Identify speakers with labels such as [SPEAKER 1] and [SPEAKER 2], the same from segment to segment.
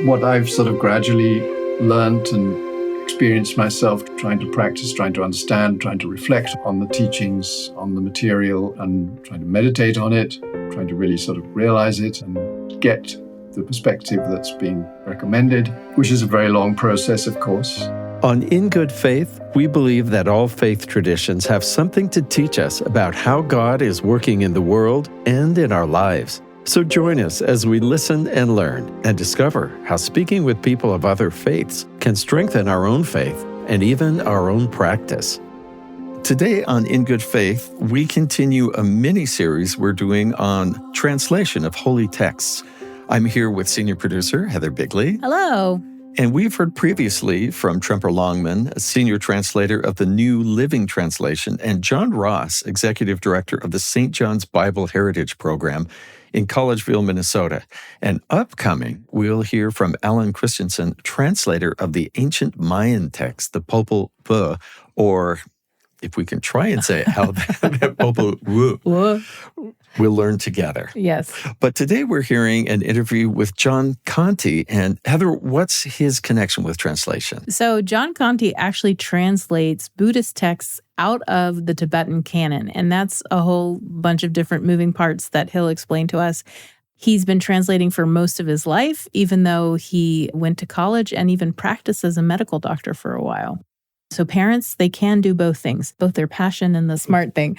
[SPEAKER 1] What I've sort of gradually learnt and experienced myself, trying to practice, trying to understand, trying to reflect on the teachings, on the material, and trying to meditate on it, trying to really sort of realize it and get the perspective that's being recommended, which is a very long process, of course.
[SPEAKER 2] On In Good Faith, we believe that all faith traditions have something to teach us about how God is working in the world and in our lives. So join us as we listen and learn and discover how speaking with people of other faiths can strengthen our own faith and even our own practice. Today on In Good Faith, we continue a mini-series we're doing on translation of holy texts. I'm here with senior producer Heather Bigley.
[SPEAKER 3] Hello.
[SPEAKER 2] And we've heard previously from Tremper Longman, a senior translator of the New Living Translation, and John Ross, executive director of the St. John's Bible Heritage Program in Collegeville, Minnesota. And upcoming, we'll hear from Alan Christensen, translator of the ancient Mayan text, the Popol Vuh, or if we can try and say it, how the Popol Vuh. We'll learn together.
[SPEAKER 3] Yes.
[SPEAKER 2] But today we're hearing an interview with John Canti. And Heather, what's his connection with translation?
[SPEAKER 3] So John Canti actually translates Buddhist texts out of the Tibetan canon. And that's a whole bunch of different moving parts that he'll explain to us. He's been translating for most of his life, even though he went to college and even practiced as a medical doctor for a while. So parents, they can do both things, both their passion and the smart thing.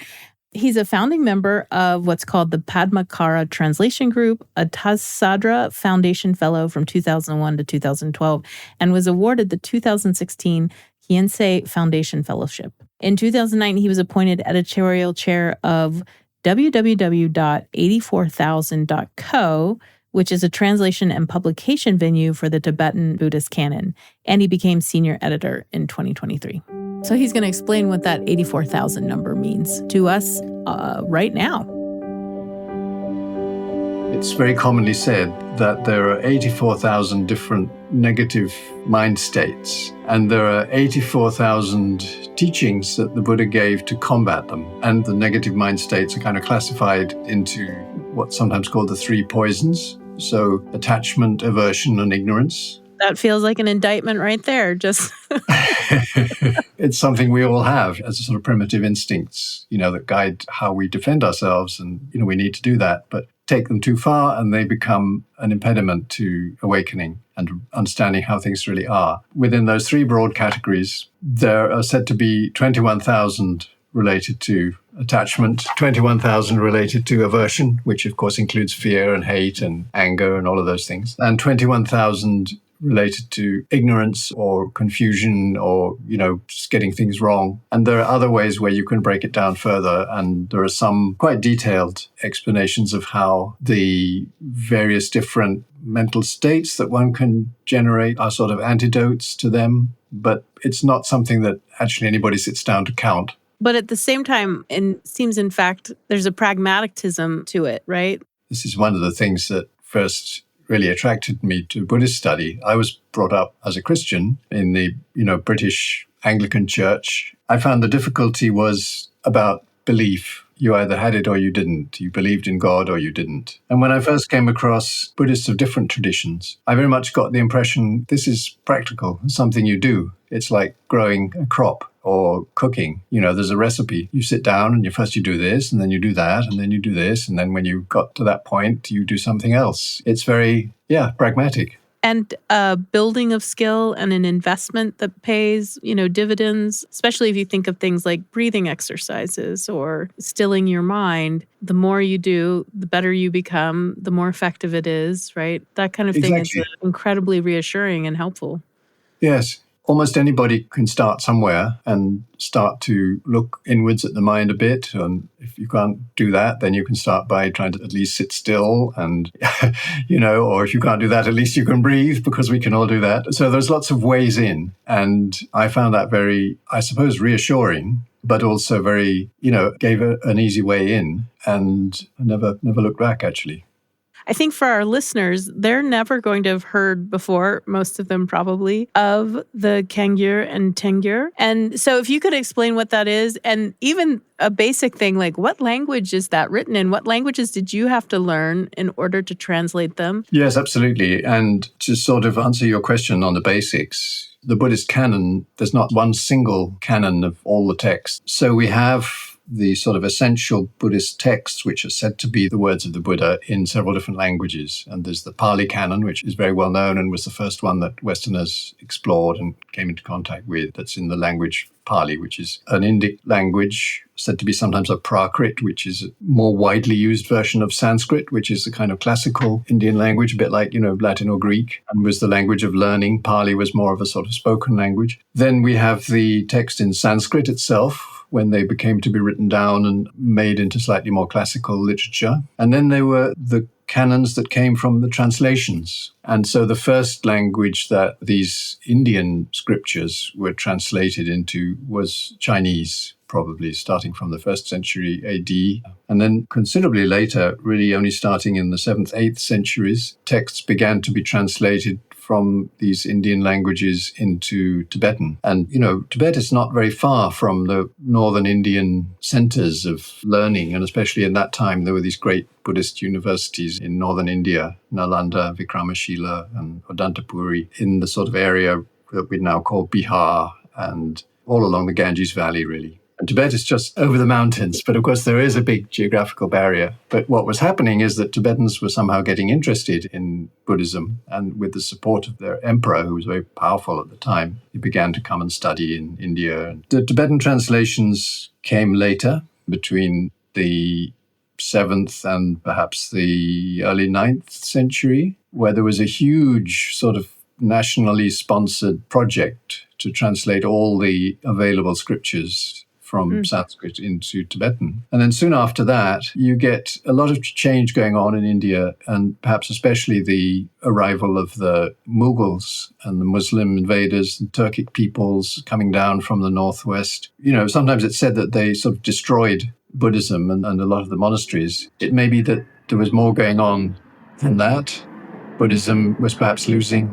[SPEAKER 3] He's a founding member of what's called the Padmakara Translation Group, a Tasadra Foundation Fellow from 2001 to 2012, and was awarded the 2016 Hiensei Foundation Fellowship. In 2009, he was appointed editorial chair of www.84000.co, which is a translation and publication venue for the Tibetan Buddhist canon, and he became senior editor in 2023. So he's going to explain what that 84,000 number means to us right now.
[SPEAKER 1] It's very commonly said that there are 84,000 different negative mind states, and there are 84,000 teachings that the Buddha gave to combat them. And the negative mind states are kind of classified into what's sometimes called the three poisons. So attachment, aversion, and ignorance.
[SPEAKER 3] That feels like an indictment right there. Just
[SPEAKER 1] It's something we all have as a sort of primitive instincts, that guide how we defend ourselves. And, we need to do that. But take them too far and they become an impediment to awakening and understanding how things really are. Within those three broad categories, there are said to be 21,000 related to attachment, 21,000 related to aversion, which of course includes fear and hate and anger and all of those things, and 21,000 related to ignorance or confusion or, just getting things wrong. And there are other ways where you can break it down further. And there are some quite detailed explanations of how the various different mental states that one can generate are sort of antidotes to them. But it's not something that actually anybody sits down to count.
[SPEAKER 3] But at the same time, it seems, in fact, there's a pragmatism to it, right?
[SPEAKER 1] This is one of the things that first really attracted me to Buddhist study. I was brought up as a Christian in the, British Anglican Church. I found the difficulty was about belief. You either had it or you didn't. You believed in God or you didn't. And when I first came across Buddhists of different traditions, I very much got the impression this is practical, something you do. It's like growing a crop or cooking. There's a recipe. You sit down and first you do this, and then you do that, and then you do this. And then when you got to that point, you do something else. It's very, pragmatic.
[SPEAKER 3] And building of skill and an investment that pays, dividends, especially if you think of things like breathing exercises or stilling your mind. The more you do, the better you become, the more effective it is, right? That kind of thing is incredibly reassuring and helpful.
[SPEAKER 1] Yes. Almost anybody can start somewhere and start to look inwards at the mind a bit. And if you can't do that, then you can start by trying to at least sit still and, or if you can't do that, at least you can breathe, because we can all do that. So there's lots of ways in. And I found that very, I suppose, reassuring, but also very, gave an easy way in. And I never looked back, actually.
[SPEAKER 3] I think for our listeners, they're never going to have heard before, most of them probably, of the Kangyur and Tengyur. And so if you could explain what that is, and even a basic thing like what language is that written in? What languages did you have to learn in order to translate them?
[SPEAKER 1] Yes, absolutely. And to sort of answer your question on the basics, the Buddhist canon, there's not one single canon of all the texts. So we have the sort of essential Buddhist texts, which are said to be the words of the Buddha in several different languages. And there's the Pali canon, which is very well known and was the first one that Westerners explored and came into contact with. That's in the language Pali, which is an Indic language, said to be sometimes a Prakrit, which is a more widely used version of Sanskrit, which is a kind of classical Indian language, a bit like, Latin or Greek, and was the language of learning. Pali was more of a sort of spoken language. Then we have the text in Sanskrit itself, when they became to be written down and made into slightly more classical literature. And then there were the canons that came from the translations. And so the first language that these Indian scriptures were translated into was Chinese, probably starting from the 1st century AD. And then considerably later, really only starting in the 7th, 8th centuries, texts began to be translated from these Indian languages into Tibetan. And, Tibet is not very far from the northern Indian centers of learning. And especially in that time, there were these great Buddhist universities in northern India, Nalanda, Vikramashila, and Odantapuri, in the sort of area that we now call Bihar and all along the Ganges Valley, really. And Tibet is just over the mountains, but of course there is a big geographical barrier. But what was happening is that Tibetans were somehow getting interested in Buddhism, and with the support of their emperor, who was very powerful at the time, he began to come and study in India. The Tibetan translations came later, between the 7th and perhaps the early 9th century, where there was a huge sort of nationally sponsored project to translate all the available scriptures from Sanskrit into Tibetan. And then soon after that, you get a lot of change going on in India, and perhaps especially the arrival of the Mughals and the Muslim invaders and Turkic peoples coming down from the northwest. Sometimes it's said that they sort of destroyed Buddhism and a lot of the monasteries. It may be that there was more going on than that. Buddhism was perhaps losing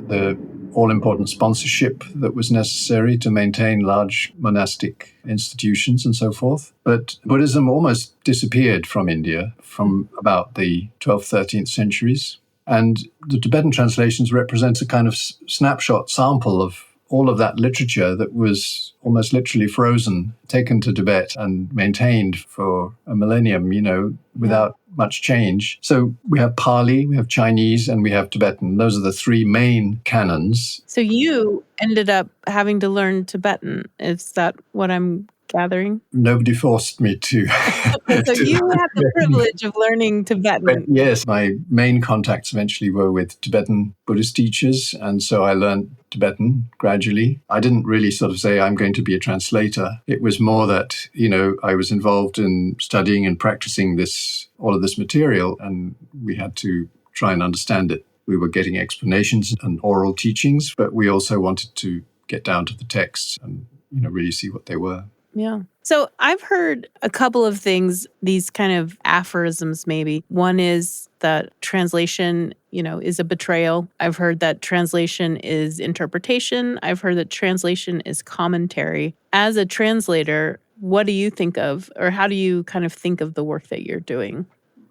[SPEAKER 1] the all-important sponsorship that was necessary to maintain large monastic institutions and so forth. But Buddhism almost disappeared from India from about the 12th, 13th centuries. And the Tibetan translations represent a kind of snapshot sample of all of that literature that was almost literally frozen, taken to Tibet and maintained for a millennium, without much change. So we have Pali, we have Chinese, and we have Tibetan. Those are the three main canons.
[SPEAKER 3] So you ended up having to learn Tibetan. Is that what I'm gathering?
[SPEAKER 1] Nobody forced me to.
[SPEAKER 3] So you had the privilege of learning Tibetan.
[SPEAKER 1] But yes, my main contacts eventually were with Tibetan Buddhist teachers, and so I learned Tibetan gradually. I didn't really sort of say I'm going to be a translator. It was more that, I was involved in studying and practicing all of this material, and we had to try and understand it. We were getting explanations and oral teachings, but we also wanted to get down to the texts and, really see what they were.
[SPEAKER 3] Yeah. So I've heard a couple of things, these kind of aphorisms maybe. One is that translation, is a betrayal. I've heard that translation is interpretation. I've heard that translation is commentary. As a translator, what do you think of, or how do you kind of think of the work that you're doing?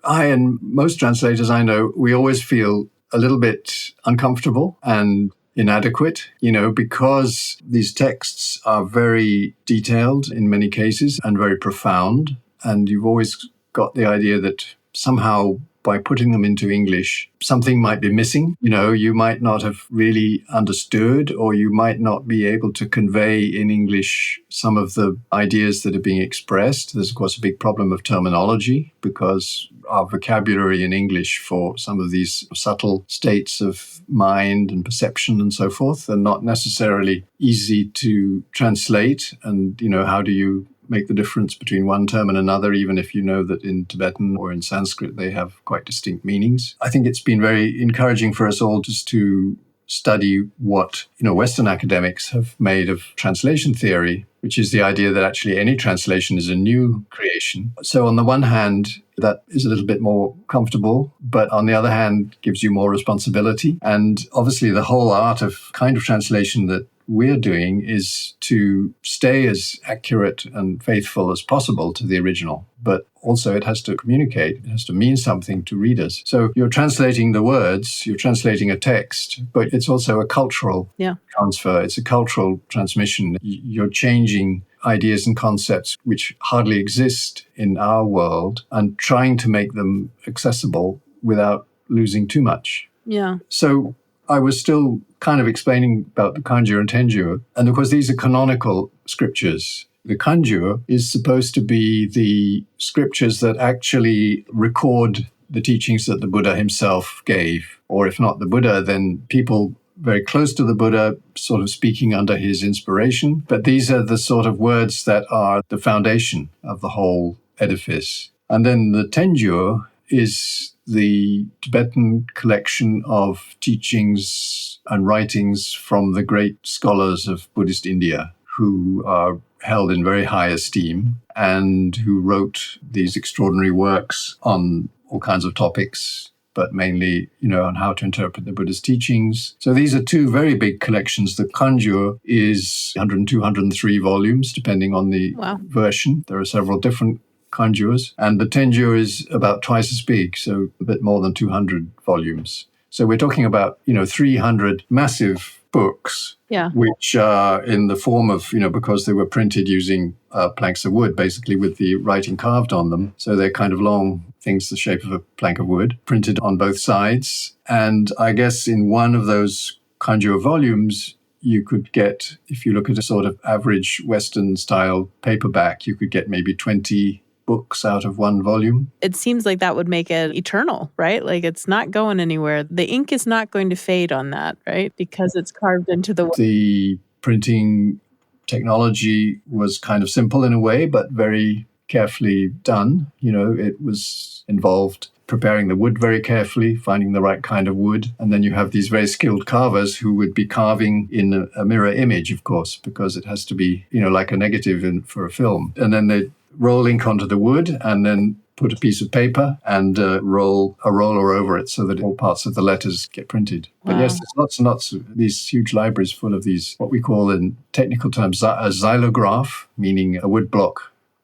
[SPEAKER 1] I and most translators I know, we always feel a little bit uncomfortable and inadequate, because these texts are very detailed in many cases and very profound. And you've always got the idea that somehow by putting them into English, something might be missing. You might not have really understood, or you might not be able to convey in English some of the ideas that are being expressed. There's, of course, a big problem of terminology, because our vocabulary in English for some of these subtle states of mind and perception and so forth are not necessarily easy to translate. And, how do you make the difference between one term and another, even if you know that in Tibetan or in Sanskrit they have quite distinct meanings? I think it's been very encouraging for us all just to study what, Western academics have made of translation theory. which is the idea that actually any translation is a new creation. So on the one hand, that is a little bit more comfortable, but on the other hand, gives you more responsibility. And obviously the whole art of kind of translation that we're doing is to stay as accurate and faithful as possible to the original. But also it has to communicate, it has to mean something to readers. So you're translating the words, you're translating a text, but it's also a cultural transfer. It's a cultural transmission. You're changing ideas and concepts which hardly exist in our world and trying to make them accessible without losing too much.
[SPEAKER 3] Yeah.
[SPEAKER 1] So I was still kind of explaining about the Kanjur and Tenjur. And of course, these are canonical scriptures. The Kanjur is supposed to be the scriptures that actually record the teachings that the Buddha himself gave. Or if not the Buddha, then people very close to the Buddha, sort of speaking under his inspiration. But these are the sort of words that are the foundation of the whole edifice. And then the Tenjur is the Tibetan collection of teachings and writings from the great scholars of Buddhist India, who are held in very high esteem and who wrote these extraordinary works on all kinds of topics, but mainly, on how to interpret the Buddha's teachings. So these are two very big collections. The Kanjur is 102, 103 volumes, depending on the version. There are several different Kanjurs, and the Tenjur is about twice as big, so a bit more than 200 volumes. So we're talking about, 300 massive books, which are in the form of, because they were printed using planks of wood, basically with the writing carved on them. So they're kind of long things the shape of a plank of wood, printed on both sides. And I guess in one of those Kanjur volumes, you could get, if you look at a sort of average Western-style paperback, you could get maybe 20 books out of one volume.
[SPEAKER 3] It seems like that would make it eternal, right? Like it's not going anywhere. The ink is not going to fade on that, right? Because it's carved into the wood.
[SPEAKER 1] The printing technology was kind of simple in a way, but very carefully done. It was involved preparing the wood very carefully, finding the right kind of wood. And then you have these very skilled carvers who would be carving in a mirror image, of course, because it has to be, like a negative for a film. And then they roll ink onto the wood and then put a piece of paper and roll a roller over it so that all parts of the letters get printed. Wow. But yes, there's lots and lots of these huge libraries full of these, what we call in technical terms, a xylograph, meaning a woodblock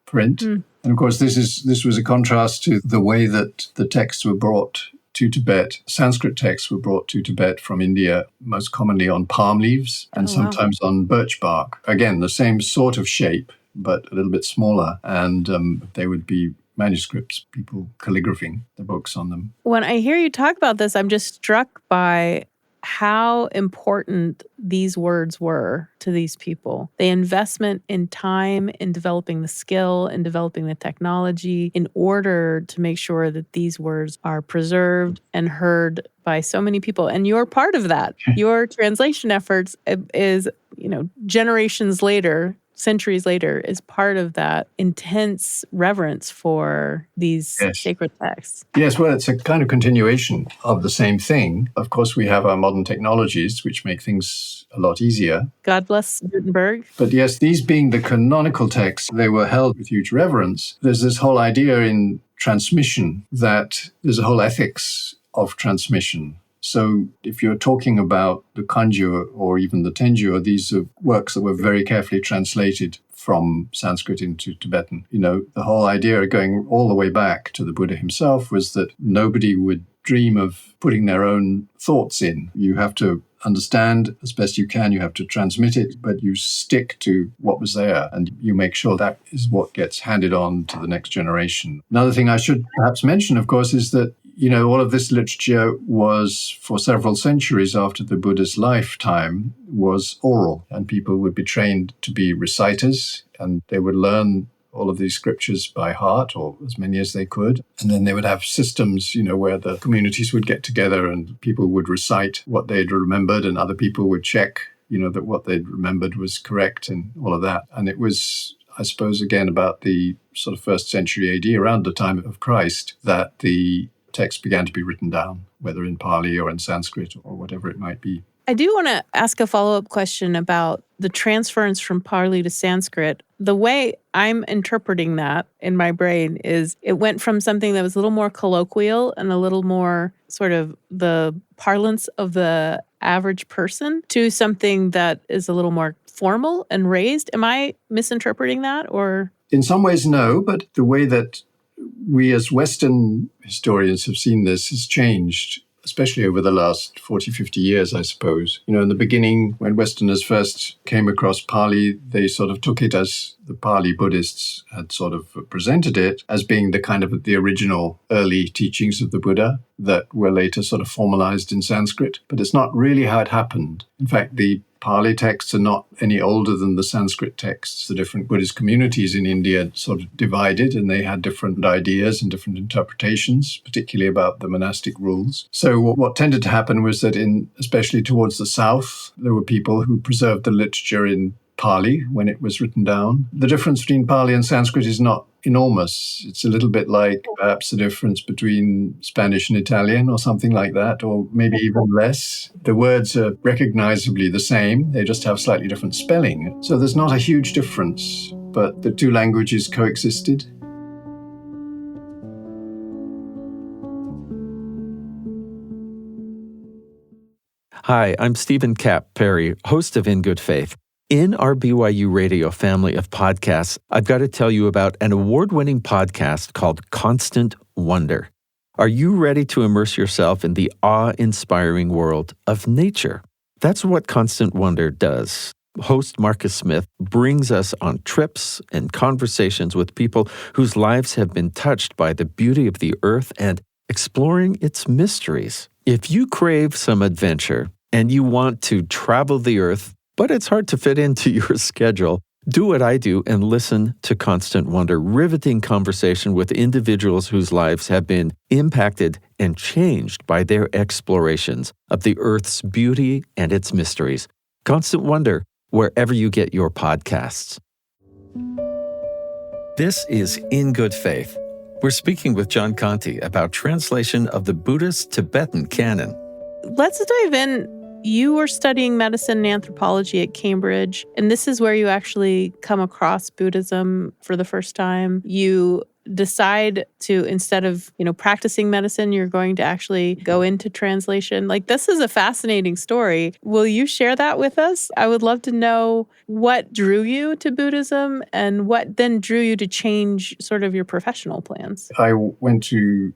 [SPEAKER 1] print. And of course, this was a contrast to the way that the texts were brought to Tibet. Sanskrit texts were brought to Tibet from India, most commonly on palm leaves and sometimes on birch bark. Again, the same sort of shape, but a little bit smaller. And they would be manuscripts, people calligraphing the books on them.
[SPEAKER 3] When I hear you talk about this, I'm just struck by how important these words were to these people. The investment in time, in developing the skill, in developing the technology, in order to make sure that these words are preserved and heard by so many people. And you're part of that. Your translation efforts is, generations later, centuries later, is part of that intense reverence for these sacred texts.
[SPEAKER 1] Yes, well, it's a kind of continuation of the same thing. Of course, we have our modern technologies, which make things a lot easier.
[SPEAKER 3] God bless Gutenberg.
[SPEAKER 1] But yes, these being the canonical texts, they were held with huge reverence. There's this whole idea in transmission that there's a whole ethics of transmission. So if you're talking about the Kanjur or even the Tenjur, these are works that were very carefully translated from Sanskrit into Tibetan. The whole idea going all the way back to the Buddha himself was that nobody would dream of putting their own thoughts in. You have to understand as best you can, you have to transmit it, but you stick to what was there and you make sure that is what gets handed on to the next generation. Another thing I should perhaps mention, of course, is that all of this literature was, for several centuries after the Buddha's lifetime, was oral. And people would be trained to be reciters, and they would learn all of these scriptures by heart, or as many as they could. And then they would have systems, where the communities would get together and people would recite what they'd remembered, and other people would check, that what they'd remembered was correct and all of that. And it was, I suppose, again, about the sort of 1st century AD, around the time of Christ, that the text began to be written down, whether in Pali or in Sanskrit or whatever it might be.
[SPEAKER 3] I do want to ask a follow-up question about the transference from Pali to Sanskrit. The way I'm interpreting that in my brain is it went from something that was a little more colloquial and a little more sort of the parlance of the average person to something that is a little more formal and raised. Am I misinterpreting that, or?
[SPEAKER 1] In some ways, no, but the way that we as Western historians have seen this has changed, especially over the last 40, 50 years, I suppose. In the beginning, when Westerners first came across Pali, they sort of took it as the Pali Buddhists had sort of presented it as being the kind of the original early teachings of the Buddha that were later sort of formalized in Sanskrit. But it's not really how it happened. In fact, the Pali texts are not any older than the Sanskrit texts. The different Buddhist communities in India sort of divided, and they had different ideas and different interpretations, particularly about the monastic rules. So what tended to happen was that especially towards the south, there were people who preserved the literature in Pali when it was written down. The difference between Pali and Sanskrit is not enormous. It's a little bit like perhaps the difference between Spanish and Italian or something like that, or maybe even less. The words are recognizably the same. They just have slightly different spelling. So there's not a huge difference, but the two languages coexisted.
[SPEAKER 2] Hi, I'm Stephen Kapp Perry, host of In Good Faith. In our BYU Radio family of podcasts, I've got to tell you about an award-winning podcast called Constant Wonder. Are you ready to immerse yourself in the awe-inspiring world of nature? That's what Constant Wonder does. Host Marcus Smith brings us on trips and conversations with people whose lives have been touched by the beauty of the earth and exploring its mysteries. If you crave some adventure and you want to travel the earth, but it's hard to fit into your schedule, do what I do and listen to Constant Wonder, riveting conversation with individuals whose lives have been impacted and changed by their explorations of the earth's beauty and its mysteries. Constant Wonder, wherever you get your podcasts. This is In Good Faith. We're speaking with John Canti about translation of the Buddhist Tibetan canon.
[SPEAKER 3] Let's dive in. You were studying medicine and anthropology at Cambridge, and this is where you actually come across Buddhism for the first time. You decide to, instead of, practicing medicine, you're going to actually go into translation. This is a fascinating story. Will you share that with us? I would love to know what drew you to Buddhism and what then drew you to change sort of your professional plans.
[SPEAKER 1] I went to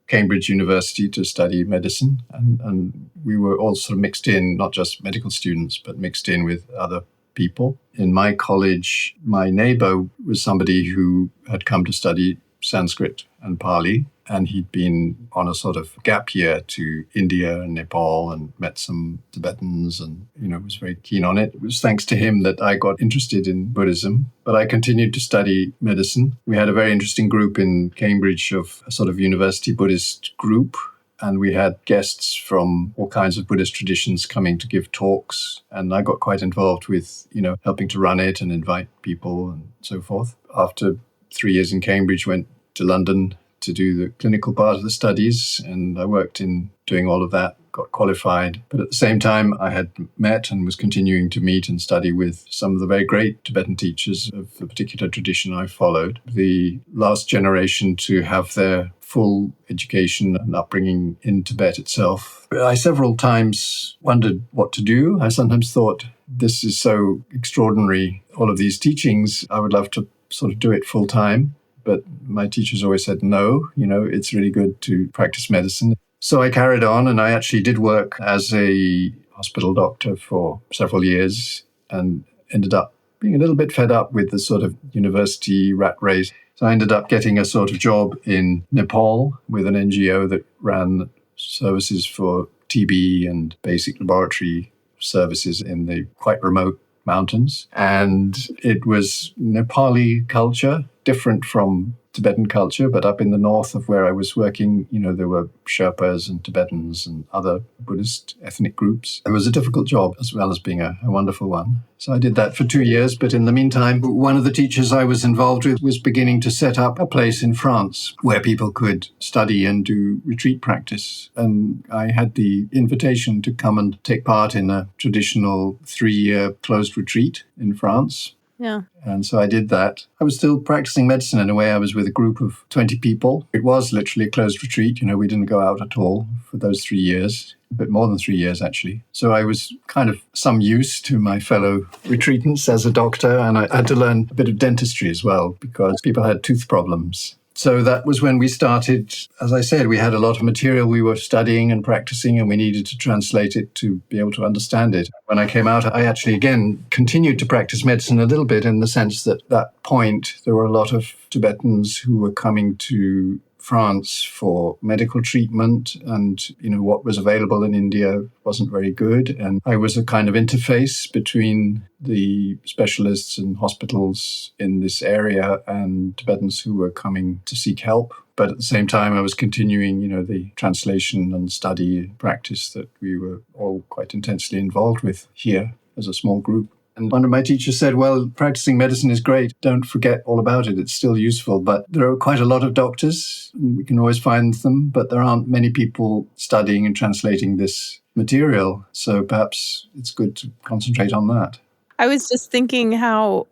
[SPEAKER 1] Cambridge University to study medicine, and we were all sort of mixed in, not just medical students, but mixed in with other people. In my college, my neighbor was somebody who had come to study Sanskrit and Pali, and he'd been on a sort of gap year to India and Nepal and met some Tibetans and, was very keen on it. It was thanks to him that I got interested in Buddhism, but I continued to study medicine. We had a very interesting group in Cambridge of a sort of university Buddhist group, and we had guests from all kinds of Buddhist traditions coming to give talks, and I got quite involved with, helping to run it and invite people and so forth. After 3 years in Cambridge, went to London to do the clinical part of the studies, and I worked in doing all of that, got qualified. But at the same time, I had met and was continuing to meet and study with some of the very great Tibetan teachers of the particular tradition I followed. The last generation to have their full education and upbringing in Tibet itself. I several times wondered what to do. I sometimes thought, this is so extraordinary, all of these teachings, I would love to sort of do it full time. But my teachers always said, no, it's really good to practice medicine. So I carried on, and I actually did work as a hospital doctor for several years and ended up being a little bit fed up with the sort of university rat race. So I ended up getting a sort of job in Nepal with an NGO that ran services for TB and basic laboratory services in the quite remote mountains. And it was Nepali culture, different from Tibetan culture, but up in the north of where I was working, there were Sherpas and Tibetans and other Buddhist ethnic groups. It was a difficult job as well as being a wonderful one. So I did that for 2 years, but in the meantime, one of the teachers I was involved with was beginning to set up a place in France where people could study and do retreat practice. And I had the invitation to come and take part in a traditional 3-year closed retreat in France.
[SPEAKER 3] Yeah.
[SPEAKER 1] And so I did that. I was still practicing medicine in a way. I was with a group of 20 people. It was literally a closed retreat. We didn't go out at all for those 3 years, a bit more than 3 years, actually. So I was kind of some use to my fellow retreatants as a doctor. And I had to learn a bit of dentistry as well because people had tooth problems. So that was when we started. As I said, we had a lot of material we were studying and practicing, and we needed to translate it to be able to understand it. When I came out, I actually, again, continued to practice medicine a little bit in the sense that at that point, there were a lot of Tibetans who were coming to France for medical treatment, and what was available in India wasn't very good, and I was a kind of interface between the specialists and hospitals in this area and Tibetans who were coming to seek help. But at the same time, I was continuing, the translation and study practice that we were all quite intensely involved with here as a small group. And one of my teachers said, well, practicing medicine is great. Don't forget all about it. It's still useful. But there are quite a lot of doctors. We can always find them, but there aren't many people studying and translating this material. So perhaps it's good to concentrate on that.
[SPEAKER 3] I was just thinking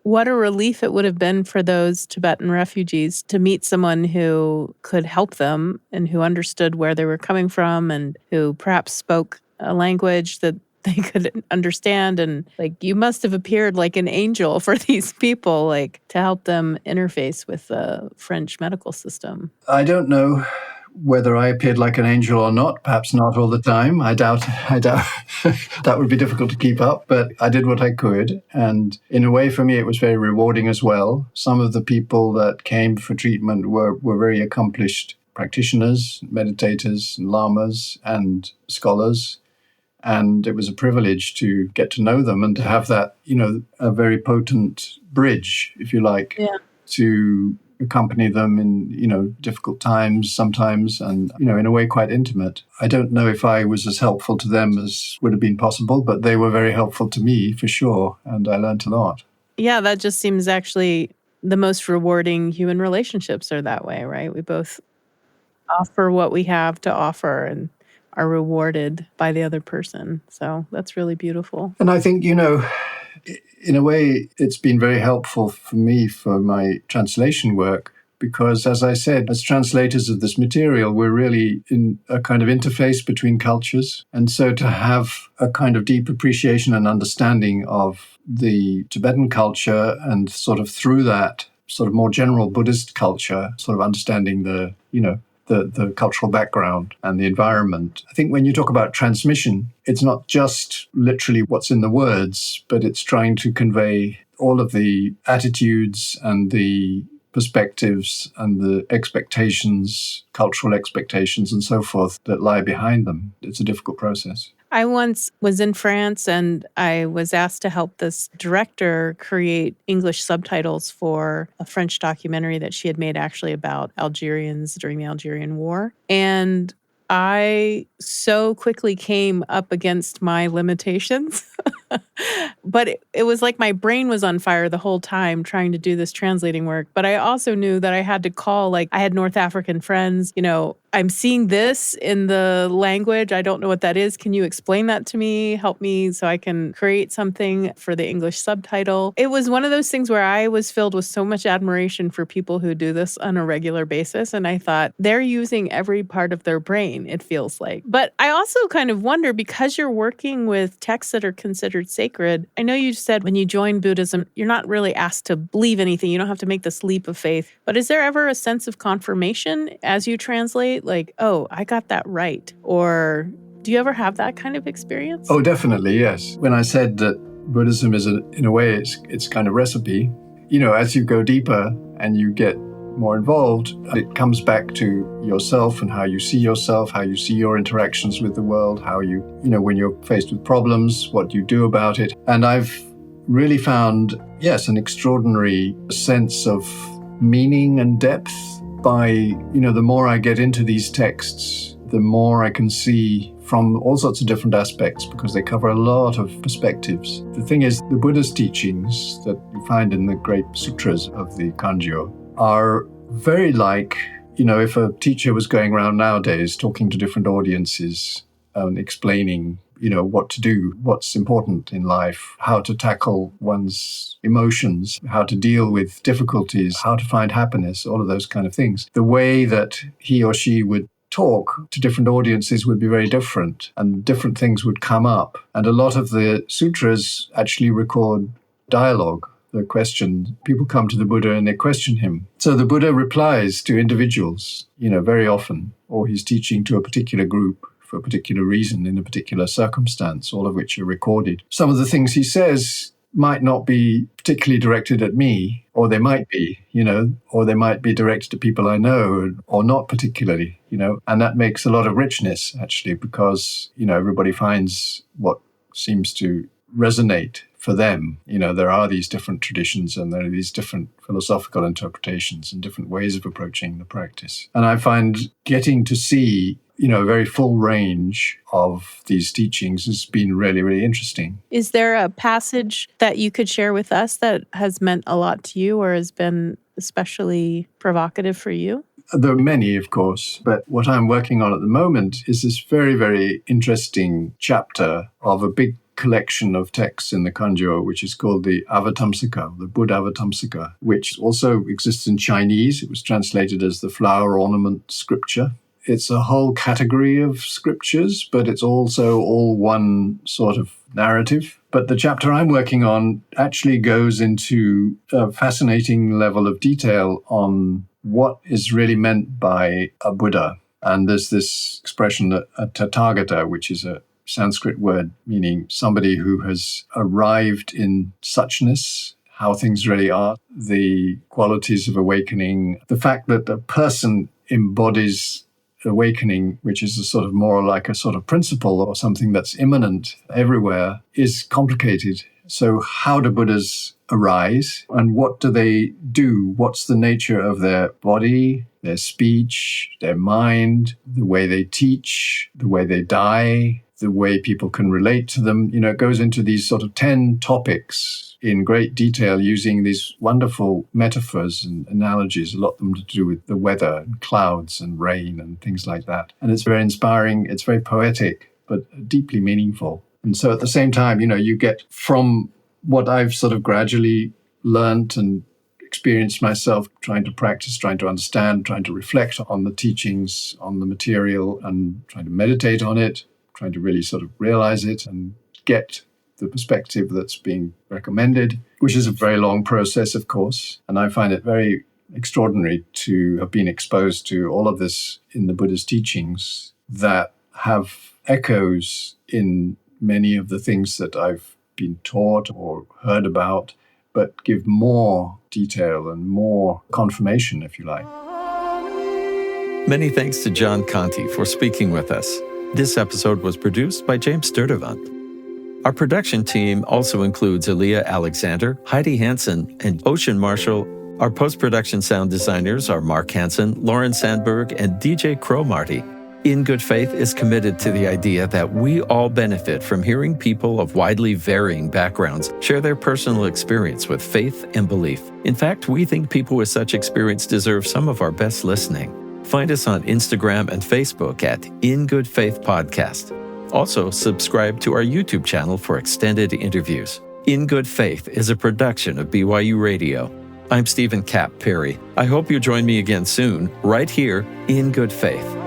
[SPEAKER 3] what a relief it would have been for those Tibetan refugees to meet someone who could help them and who understood where they were coming from and who perhaps spoke a language that they could understand. And you must have appeared like an angel for these people, to help them interface with the French medical system.
[SPEAKER 1] I don't know whether I appeared like an angel or not, perhaps not all the time. I doubt that would be difficult to keep up, but I did what I could. And in a way, for me, it was very rewarding as well. Some of the people that came for treatment were very accomplished practitioners, meditators, lamas, and scholars. And it was a privilege to get to know them and to have that, a very potent bridge, if you like, to accompany them in, difficult times sometimes and, in a way quite intimate. I don't know if I was as helpful to them as would have been possible, but they were very helpful to me for sure. And I learned a lot.
[SPEAKER 3] Yeah, that just seems actually the most rewarding human relationships are that way, right? We both offer what we have to offer and are rewarded by the other person. So that's really beautiful.
[SPEAKER 1] And I think, in a way, it's been very helpful for me for my translation work because, as I said, as translators of this material, we're really in a kind of interface between cultures. And so to have a kind of deep appreciation and understanding of the Tibetan culture and sort of through that sort of more general Buddhist culture, sort of understanding the cultural background and the environment. I think when you talk about transmission, it's not just literally what's in the words, but it's trying to convey all of the attitudes and the perspectives and the expectations, cultural expectations and so forth that lie behind them. It's a difficult process.
[SPEAKER 3] I once was in France and I was asked to help this director create English subtitles for a French documentary that she had made actually about Algerians during the Algerian War. And I so quickly came up against my limitations. But it was like my brain was on fire the whole time trying to do this translating work. But I also knew that I had to call, I had North African friends, I'm seeing this in the language. I don't know what that is. Can you explain that to me? Help me so I can create something for the English subtitle. It was one of those things where I was filled with so much admiration for people who do this on a regular basis. And I thought they're using every part of their brain, it feels like. But I also kind of wonder, because you're working with texts that are considered sacred, I know you said when you join Buddhism, you're not really asked to believe anything. You don't have to make this leap of faith. But is there ever a sense of confirmation as you translate? Oh, I got that right. Or do you ever have that kind of experience?
[SPEAKER 1] Oh, definitely, yes. When I said that Buddhism is, in a way, it's kind of recipe, as you go deeper and you get more involved, it comes back to yourself and how you see yourself, how you see your interactions with the world, how you, when you're faced with problems, what you do about it. And I've really found, yes, an extraordinary sense of meaning and depth by, the more I get into these texts, the more I can see from all sorts of different aspects, because they cover a lot of perspectives. The thing is, the Buddha's teachings that you find in the great sutras of the Kangyur are very like, if a teacher was going around nowadays talking to different audiences and explaining, what to do, what's important in life, how to tackle one's emotions, how to deal with difficulties, how to find happiness, all of those kind of things. The way that he or she would talk to different audiences would be very different, and different things would come up. And a lot of the sutras actually record dialogue. The question, people come to the Buddha and they question him. So the Buddha replies to individuals, very often, or he's teaching to a particular group for a particular reason in a particular circumstance, all of which are recorded. Some of the things he says might not be particularly directed at me, or they might be, or they might be directed to people I know, or not particularly, and that makes a lot of richness, actually, because, everybody finds what seems to resonate for them. There are these different traditions and there are these different philosophical interpretations and different ways of approaching the practice. And I find getting to see a very full range of these teachings has been really, really interesting.
[SPEAKER 3] Is there a passage that you could share with us that has meant a lot to you or has been especially provocative for you?
[SPEAKER 1] There are many, of course, but what I'm working on at the moment is this very, very interesting chapter of a big collection of texts in the Kangyur, which is called the Avatamsaka, the Buddha Avatamsaka, which also exists in Chinese. It was translated as the flower ornament scripture. It's a whole category of scriptures, but it's also all one sort of narrative. But the chapter I'm working on actually goes into a fascinating level of detail on what is really meant by a Buddha. And there's this expression, a Tathagata, which is a Sanskrit word meaning somebody who has arrived in suchness, how things really are, the qualities of awakening, the fact that a person embodies awakening, which is a sort of more like a sort of principle or something that's immanent everywhere, is complicated. So how do Buddhas arise and what do they do? What's the nature of their body, their speech, their mind, the way they teach, the way they die, the way people can relate to them? It goes into these sort of 10 topics in great detail using these wonderful metaphors and analogies, a lot of them to do with the weather and clouds and rain and things like that. And it's very inspiring, it's very poetic, but deeply meaningful. And so at the same time, you get from what I've sort of gradually learned and experienced myself, trying to practice, trying to understand, trying to reflect on the teachings, on the material, and trying to meditate on it, trying to really sort of realize it and get the perspective that's being recommended, which is a very long process, of course. And I find it very extraordinary to have been exposed to all of this in the Buddha's teachings that have echoes in many of the things that I've been taught or heard about, but give more detail and more confirmation, if you like.
[SPEAKER 2] Many thanks to John Canti for speaking with us. This episode was produced by James Sturdivant. Our production team also includes Aaliyah Alexander, Heidi Hansen, and Ocean Marshall. Our post-production sound designers are Mark Hansen, Lauren Sandberg, and DJ Crow Marty. In Good Faith is committed to the idea that we all benefit from hearing people of widely varying backgrounds share their personal experience with faith and belief. In fact, we think people with such experience deserve some of our best listening. Find us on Instagram and Facebook at In Good Faith Podcast. Also, subscribe to our YouTube channel for extended interviews. In Good Faith is a production of BYU Radio. I'm Stephen Cap Perry. I hope you join me again soon, right here in Good Faith.